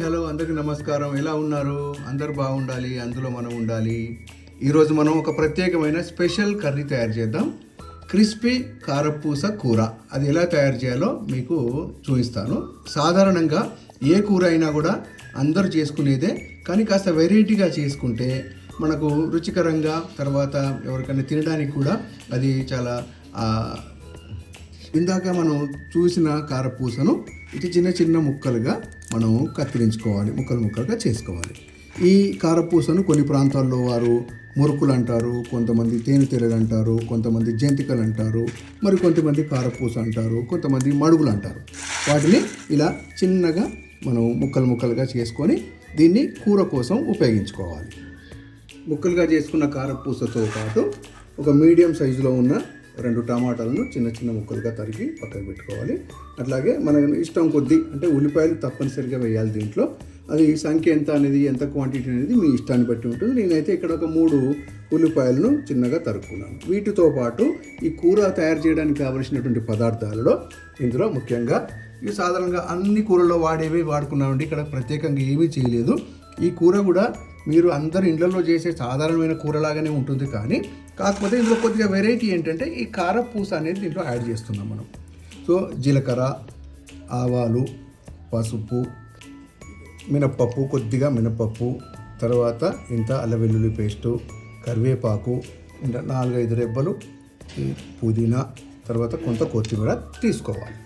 Hello అందరికీ నమస్కారం. ఎలా ఉన్నారు? అందరు బాగుండాలి, అందులో మనం ఉండాలి. ఈరోజు మనం ఒక ప్రత్యేకమైన స్పెషల్ కర్రీ తయారు చేద్దాం. క్రిస్పీ కారపూస కూర. అది ఎలా తయారు చేయాలో మీకు చూపిస్తాను. సాధారణంగా ఏ కూర అయినా కూడా అందరూ చేసుకునేదే, కానీ కాస్త వెరైటీగా చేసుకుంటే మనకు రుచికరంగా, తర్వాత ఎవరికైనా తినడానికి కూడా అది చాలా ఇందాక మనం చూసిన కారపూసను ఇది చిన్న చిన్న ముక్కలుగా మనం కత్తిరించుకోవాలి, ముక్కలుగా చేసుకోవాలి. ఈ కారపూసను కొన్ని ప్రాంతాల్లో వారు మురుకులు అంటారు, కొంతమంది తేనెతెరలు అంటారు, కొంతమంది జంతికలు అంటారు, మరి కొంతమంది కారపూస అంటారు, కొంతమంది మడుగులు అంటారు. వాటిని ఇలా చిన్నగా మనం ముక్కలుగా చేసుకొని దీన్ని కూర కోసం ఉపయోగించుకోవాలి. ముక్కలుగా చేసుకున్న కారపూసతో పాటు ఒక మీడియం సైజులో ఉన్న 2 టమాటాలను చిన్న ముక్కలుగా తరిగి పక్కకు పెట్టుకోవాలి. అట్లాగే మన ఇష్టం కొద్దీ, అంటే ఉల్లిపాయలు తప్పనిసరిగా వేయాలి దీంట్లో. అది సంఖ్య ఎంత అనేది, ఎంత క్వాంటిటీ అనేది మీ ఇష్టాన్ని బట్టి ఉంటుంది. నేనైతే ఇక్కడ ఒక 3 ఉల్లిపాయలను చిన్నగా తరుక్కున్నాను. వీటితో పాటు ఈ కూర తయారు చేయడానికి కావలసినటువంటి పదార్థాలలో ఇందులో ముఖ్యంగా ఇవి సాధారణంగా అన్ని కూరల్లో వాడేవి వాడుకున్నామండి. ఇక్కడ ప్రత్యేకంగా ఏమీ చేయలేదు. ఈ కూర కూడా మీరు అందరు ఇళ్లలో చేసే సాధారణమైన కూరలాగానే ఉంటుంది, కానీ కాకపోతే ఇందులో కొద్దిగా వెరైటీ ఏంటంటే ఈ కారపూస అనేది దీంట్లో యాడ్ చేస్తున్నాం మనం. సో జీలకర్ర, ఆవాలు, పసుపు, మినప్పప్పు, కొద్దిగా మినప్పప్పు, తర్వాత ఇంత అల్లం వెల్లుల్లి పేస్టు, కరివేపాకు, ఇంకా 4-5 రెబ్బలు పుదీనా, తర్వాత కొంత కొత్తిమీర తీసుకోవాలి.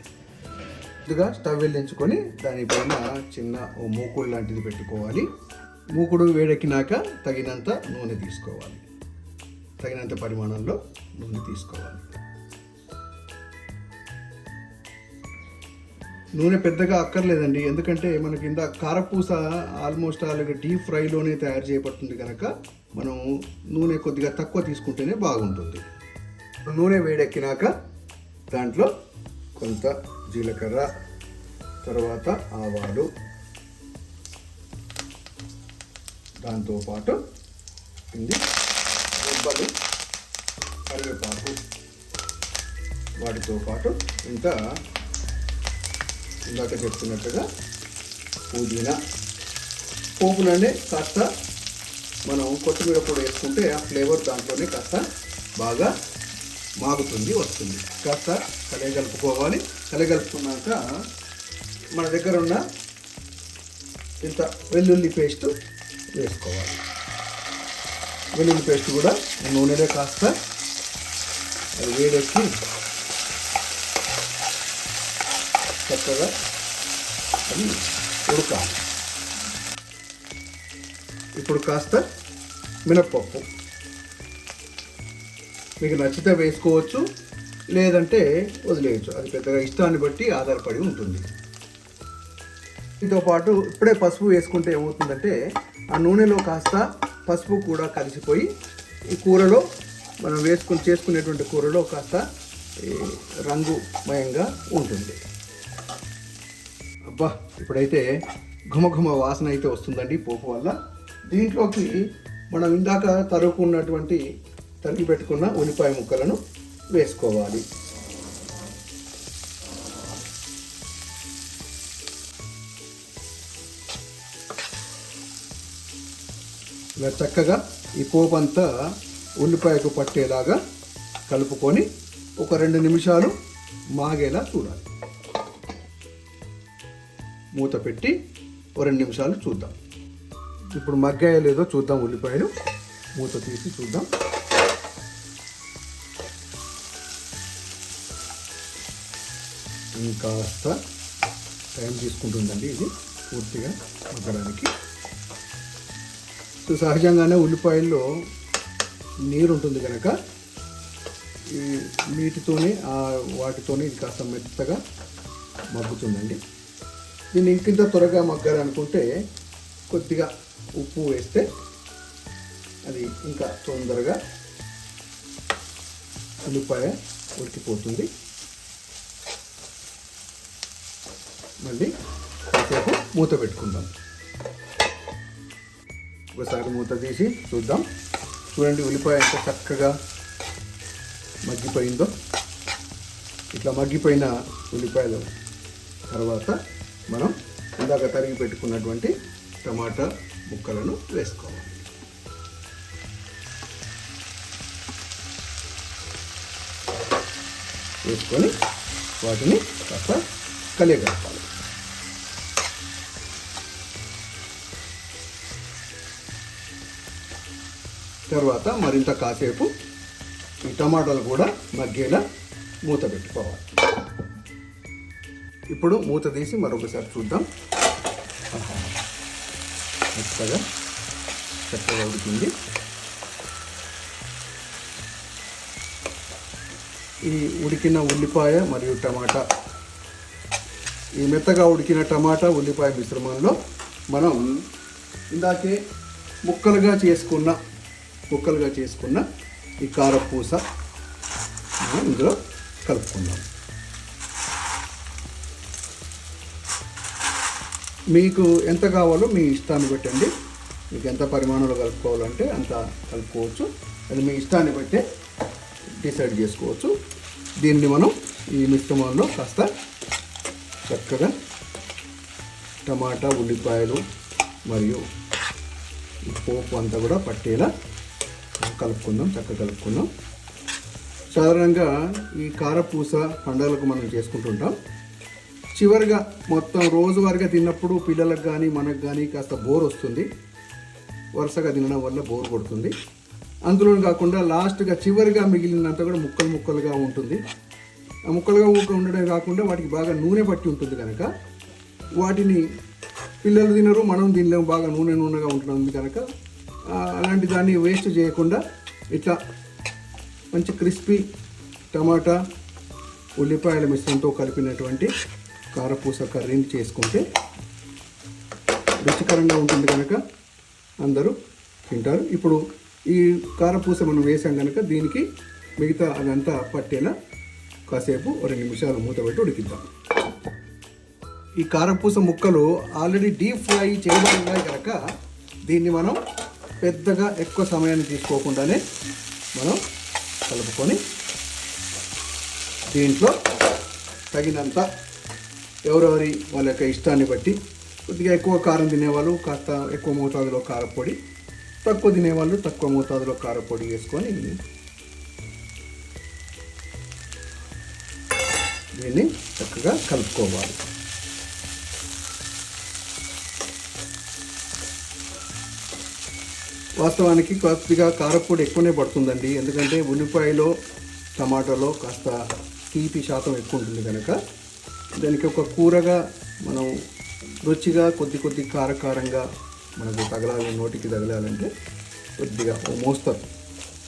కొద్దిగా స్టవ్ వెలిగించుకొని దానిపైన చిన్న మూకుడు లాంటిది పెట్టుకోవాలి. మూకుడు వేడెక్కినాక తగినంత నూనె తీసుకోవాలి. తగినంత పరిమాణంలో నూనె తీసుకోవాలి. నూనె పెద్దగా అక్కర్లేదండి, ఎందుకంటే మనకి ఇంత కారపూస ఆల్మోస్ట్ అలాగే డీప్ ఫ్రైలోనే తయారు చేయబడుతుంది కనుక మనం నూనె కొద్దిగా తక్కువ తీసుకుంటేనే బాగుంటుంది. నూనె వేడెక్కినాక దాంట్లో కొంత జీలకర్ర, తర్వాత ఆవాలు, దాంతోపాటు ఇది రెబ్బలు, కరివేపాకు, వాటితో పాటు ఇంకా ఇందాక చెప్తున్నట్టుగా పుదీనా. పోపులోనే కాస్త మనం కొత్తిమీర పొడి వేసుకుంటే ఆ ఫ్లేవర్ దాంట్లోనే కాస్త బాగా మాగుతుంది, వస్తుంది. కాస్త కలగలుపుకోవాలి. కలగలుపుకున్నాక మన దగ్గర ఉన్న ఇంత వెల్లుల్లి పేస్ట్ వేసుకోవాలి. వెల్లుల్లి పేస్ట్ కూడా నూనెలో కాస్త అది వేడెక్కి చక్కగా అది ఉడకాలి. ఇప్పుడు కాస్త మినప్పప్పు మీకు నచ్చితే వేసుకోవచ్చు, లేదంటే వదిలేయచ్చు. అది పెద్దగా ఇష్టాన్ని బట్టి ఆధారపడి ఉంటుంది. దీంతో పాటు ఇప్పుడే పసుపు వేసుకుంటే ఏమవుతుందంటే ఆ నూనెలో కాస్త పసుపు కూడా కలిసిపోయి ఈ కూరలో మనం చేసుకునేటువంటి కూరలో కాస్త రంగుమయంగా ఉంటుంది. అబ్బా, ఇప్పుడైతే ఘుమఘుమ వాసన అయితే వస్తుందండి పోపు వల్ల. దీంట్లోకి మనం ఇందాక తరిగి పెట్టుకున్న ఉల్లిపాయ ముక్కలను వేసుకోవాలి. ఇలా చక్కగా ఈ పోపు అంతా ఉల్లిపాయకు పట్టేలాగా కలుపుకొని ఒక 2 నిమిషాలు మాగేలా చూడాలి. మూత పెట్టి ఒక 2 నిమిషాలు చూద్దాం. ఇప్పుడు మగ్గాయో లేదో చూద్దాం. ఉల్లిపాయలు మూత తీసి చూద్దాం. ఇంకాస్త టైం తీసుకుంటుందండి ఇది పూర్తిగా మగ్గడానికి. సో సహజంగానే ఉల్లిపాయల్లో నీరు ఉంటుంది కనుక ఈ నీటితోనే వాటితోనే ఇది కాస్త మెత్తగా మగ్గుతుందండి. దీన్ని ఇంకింత త్వరగా మగ్గాలనుకుంటే కొద్దిగా ఉప్పు వేస్తే అది ఇంకా తొందరగా ఉల్లిపాయ ఉడికిపోతుంది. మళ్ళీ కాసేపు మూత పెట్టుకుందాం. ఒకసారి మూత తీసి చూద్దాం. చూడండి ఉల్లిపాయ ఎంత చక్కగా మగ్గిపోయిందో. ఇట్లా మగ్గిపోయిన ఉల్లిపాయలు తర్వాత మనం ఇందాక తరిగి పెట్టుకున్నటువంటి టమాటా ముక్కలను వేసుకోవాలి. వేసుకొని వాటిని కాస్త కలియగలపాలి. తర్వాత మరింత కాసేపు ఈ టమాటాలు కూడా మగ్గేలా మూత పెట్టుకోవాలి. ఇప్పుడు మూత తీసి మరొకసారి చూద్దాం. చక్కగా ఉడికింది. ఈ ఉడికిన ఉల్లిపాయ మరియు టమాటా, ఈ మెత్తగా ఉడికిన టమాటా ఉల్లిపాయ మిశ్రమంలో మనం ఇందాకే ముక్కలుగా చేసుకున్న ఈ కారపూస మనం ఇందులో కలుపుకుందాం. మీకు ఎంత కావాలో మీ ఇష్టాన్ని బట్టండి. మీకు ఎంత పరిమాణంలో కలుపుకోవాలంటే అంత కలుపుకోవచ్చు. అది మీ ఇష్టాన్ని బట్టే డిసైడ్ చేసుకోవచ్చు. దీన్ని మనం ఈ మిశ్రమంలో కాస్త చక్కగా టమాటా ఉల్లిపాయలు మరియు ఈ పోపు అంతా కూడా పట్టేలా కలుపుకుందాం. చక్కగా కలుపుకుందాం. సాధారణంగా ఈ కారపూస పండుగలకు మనం చేసుకుంటుంటాం. చివరిగా మొత్తం రోజువారీగా తిన్నప్పుడు పిల్లలకు కానీ మనకు కానీ కాస్త బోర్ వస్తుంది. వరుసగా తినడం వల్ల బోర్ కొడుతుంది. అందులో కాకుండా లాస్ట్గా చివరిగా మిగిలినంత కూడా ముక్కలుగా ఉంటుంది. ఆ ముక్కలుగా ఉండడం కాకుండా వాటికి బాగా నూనె పట్టి ఉంటుంది కనుక వాటిని పిల్లలు తినరు, మనం తినలేము. బాగా నూనెగా ఉంటుంది కనుక అలాంటి దాన్ని వేస్ట్ చేయకుండా ఇట్లా మంచి క్రిస్పీ టమాటా ఉల్లిపాయల మిశ్రమంతో కలిపినటువంటి కారపూస కర్రీని చేసుకుంటే రుచికరంగా ఉంటుంది కనుక అందరూ తింటారు. ఇప్పుడు ఈ కారపూస మనం వేసాం కనుక దీనికి మిగతా అదంతా పట్టేలా కాసేపు 2 నిమిషాలు మూత పెట్టి ఉడికిద్దాం. ఈ కారపూస ముక్కలు ఆల్రెడీ డీప్ ఫ్రై చేయబడినాయి కనుక దీన్ని మనం పెద్దగా ఎక్కువ సమయాన్ని తీసుకోకుండానే మనం కలుపుకొని దీంట్లో తగినంత ఎవరెవరి వాళ్ళ యొక్క ఇష్టాన్ని బట్టి కొద్దిగా ఎక్కువ కారం తినేవాళ్ళు కాస్త ఎక్కువ మోతాదులో కారపొడి, తక్కువ తినేవాళ్ళు తక్కువ మోతాదులో కారపొడి వేసుకొని దీన్ని చక్కగా కలుపుకోవాలి. వాస్తవానికి కొద్దిగా కారపొడి ఎక్కువనే పడుతుందండి. ఎందుకంటే ఉల్లిపాయలో టమాటాలో కాస్త తీపి శాతం ఎక్కువ ఉంటుంది కనుక దానికి ఒక కూరగా మనం రుచిగా కొద్ది కారంగా మనకు తగలాలి, నోటికి తగలాలంటే కొద్దిగా ఓ మోస్తరు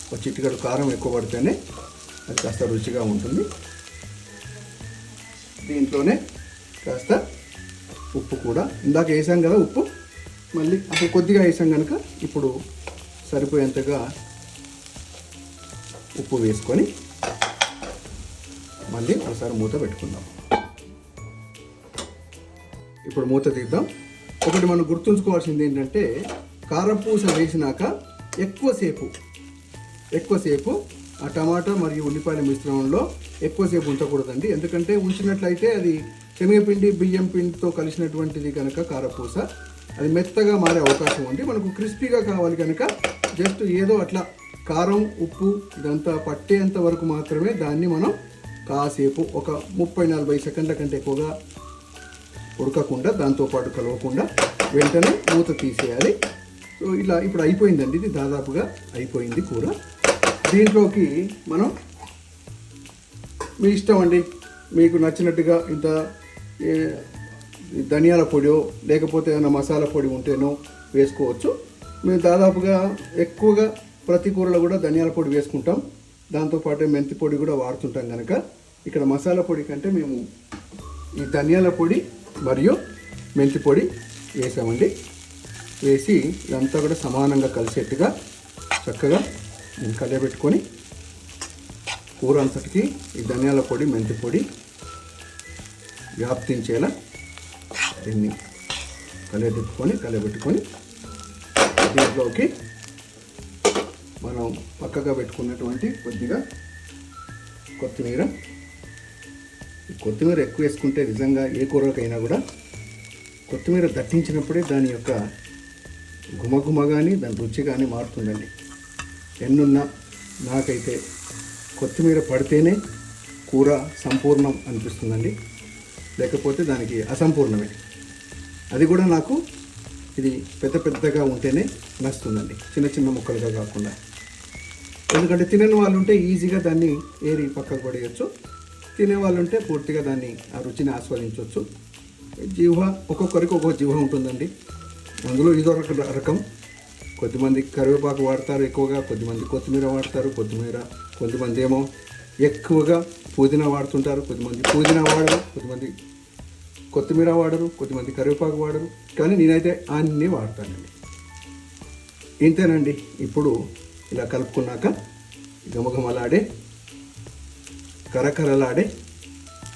ఒక చిటికెడు కారం ఎక్కువ పడితేనే అది కాస్త రుచిగా ఉంటుంది. దీంట్లోనే కాస్త ఉప్పు కూడా ఇందాక వేసాం కదా, ఉప్పు మళ్ళీ అప్పుడు కొద్దిగా వేసాం కనుక ఇప్పుడు సరిపోయేంతగా ఉప్పు వేసుకొని మళ్ళీ ఒకసారి మూత పెట్టుకుందాం. ఇప్పుడు మూత తీద్దాం. ఒకటి మనం గుర్తుంచుకోవాల్సింది ఏంటంటే కారపూస వేసినాక ఎక్కువసేపు ఆ టమాటా మరియు ఉల్లిపాయల మిశ్రమంలో ఎక్కువసేపు ఉంచకూడదండి. ఎందుకంటే ఉంచినట్లయితే అది శనగపిండి బియ్యం పిండితో కలిసినటువంటిది కనుక కారపూస అది మెత్తగా మారే అవకాశం ఉంది. మనకు క్రిస్పీగా కావాలి కనుక జస్ట్ ఏదో అట్లా కారం ఉప్పు ఇదంతా పట్టేంత వరకు మాత్రమే దాన్ని మనం కాసేపు ఒక 30-40 సెకండ్ల కంటే ఎక్కువగా ఉడకకుండా దాంతోపాటు కలవకుండా వెంటనే మూత తీసేయాలి. సో ఇలా ఇప్పుడు అయిపోయిందండి, ఇది దాదాపుగా అయిపోయింది కూర. దీంట్లోకి మనం మీ ఇష్టం అండి, మీకు నచ్చినట్టుగా ఇంత ధనియాల పొడియో లేకపోతే ఏమైనా మసాలా పొడి ఉంటేనో వేసుకోవచ్చు. మేము దాదాపుగా ఎక్కువగా ప్రతి కూరలో కూడా ధనియాల పొడి వేసుకుంటాం, దాంతోపాటు మెంతి పొడి కూడా వాడుతుంటాం కనుక ఇక్కడ మసాలా పొడి కంటే మేము ఈ ధనియాల పొడి మరియు మెంతి పొడి వేసామండి. వేసి ఇదంతా కూడా సమానంగా కలిసేట్టుగా చక్కగా కలియబెట్టుకొని కూర అంతటికి ఈ ధనియాల పొడి మెంతి పొడి వ్యాప్తించేలా దీన్ని కలియబెట్టుకొని దీంట్లోకి మనం పక్కగా పెట్టుకున్నటువంటి కొద్దిగా కొత్తిమీర ఎక్కువ వేసుకుంటే నిజంగా ఏ కూరకైనా కూడా కొత్తిమీర దట్టించినప్పుడే దాని యొక్క గుమగుమ కానీ దాని రుచి కానీ మారుతుందండి. ఎన్నున్నా నాకైతే కొత్తిమీర పడితేనే కూర సంపూర్ణం అనిపిస్తుందండి, లేకపోతే దానికి అసంపూర్ణమే. అది కూడా నాకు ఇది పెద్ద పెద్దగా ఉంటేనే నచ్చుతుందండి, చిన్న చిన్న ముక్కలుగా కాకుండా. ఎందుకంటే తినని వాళ్ళు ఉంటే ఈజీగా దాన్ని ఏరి పక్కకు పడేయచ్చు, తినేవాళ్ళు ఉంటే పూర్తిగా దాన్ని ఆ రుచిని ఆస్వాదించవచ్చు. జీవ ఒక్కొక్కరికి ఒక్కొక్క జీవ ఉంటుందండి. అందులో ఇదో రకం. కొద్దిమంది కరివేపాకు వాడతారు ఎక్కువగా, కొద్దిమంది కొత్తిమీర వాడతారు, కొంతమంది ఏమో ఎక్కువగా పుదీనా వాడుతుంటారు, కొద్దిమంది పుదీనా వాడరు, కొద్దిమంది కొత్తిమీర వాడరు, కొద్దిమంది కరివేపాకు వాడరు. కానీ నేనైతే అన్నీ వాడతానండి. ఇంతేనండి. ఇప్పుడు ఇలా కలుపుకున్నాక ఘమఘమలాడే కరకరలాడే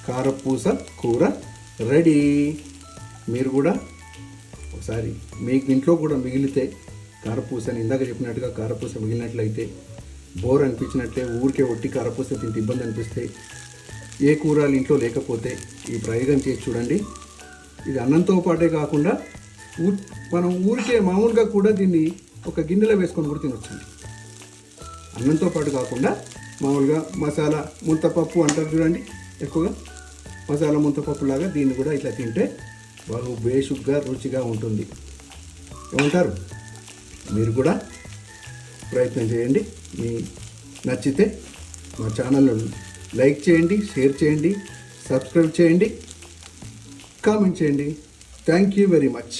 కారపూస కూర రెడీ. మీరు కూడా ఒకసారి మీకు ఇంట్లో కూడా మిగిలితే కారపూసని ఇందాక చెప్పినట్టుగా కారపూస మిగిలినట్లయితే, బోర్ అనిపించినట్లే ఊరికే ఒట్టి కారపూస తింటే ఇబ్బంది అనిపిస్తే, ఏ కూరలు ఇంట్లో లేకపోతే ఈ ప్రయోగం చేసి చూడండి. ఇది అన్నంతో పాటే కాకుండా మనం ఊరికే మామూలుగా కూడా దీన్ని ఒక గిన్నెలో వేసుకొని కూడా తినొచ్చండి. అన్నంతో పాటు కాకుండా మామూలుగా మసాలా ముంతపప్పు అంటారు చూడండి, ఎక్కువగా మసాలా ముంతపప్పులాగా దీన్ని కూడా ఇట్లా తింటే బాగా బేషుగ్గా రుచిగా ఉంటుంది. ఏమంటారు? మీరు కూడా ప్రయత్నం చేయండి. మీ నచ్చితే మా ఛానల్ను లైక్ చేయండి, షేర్ చేయండి, సబ్స్క్రైబ్ చేయండి, కామెంట్ చేయండి. Thank you very much.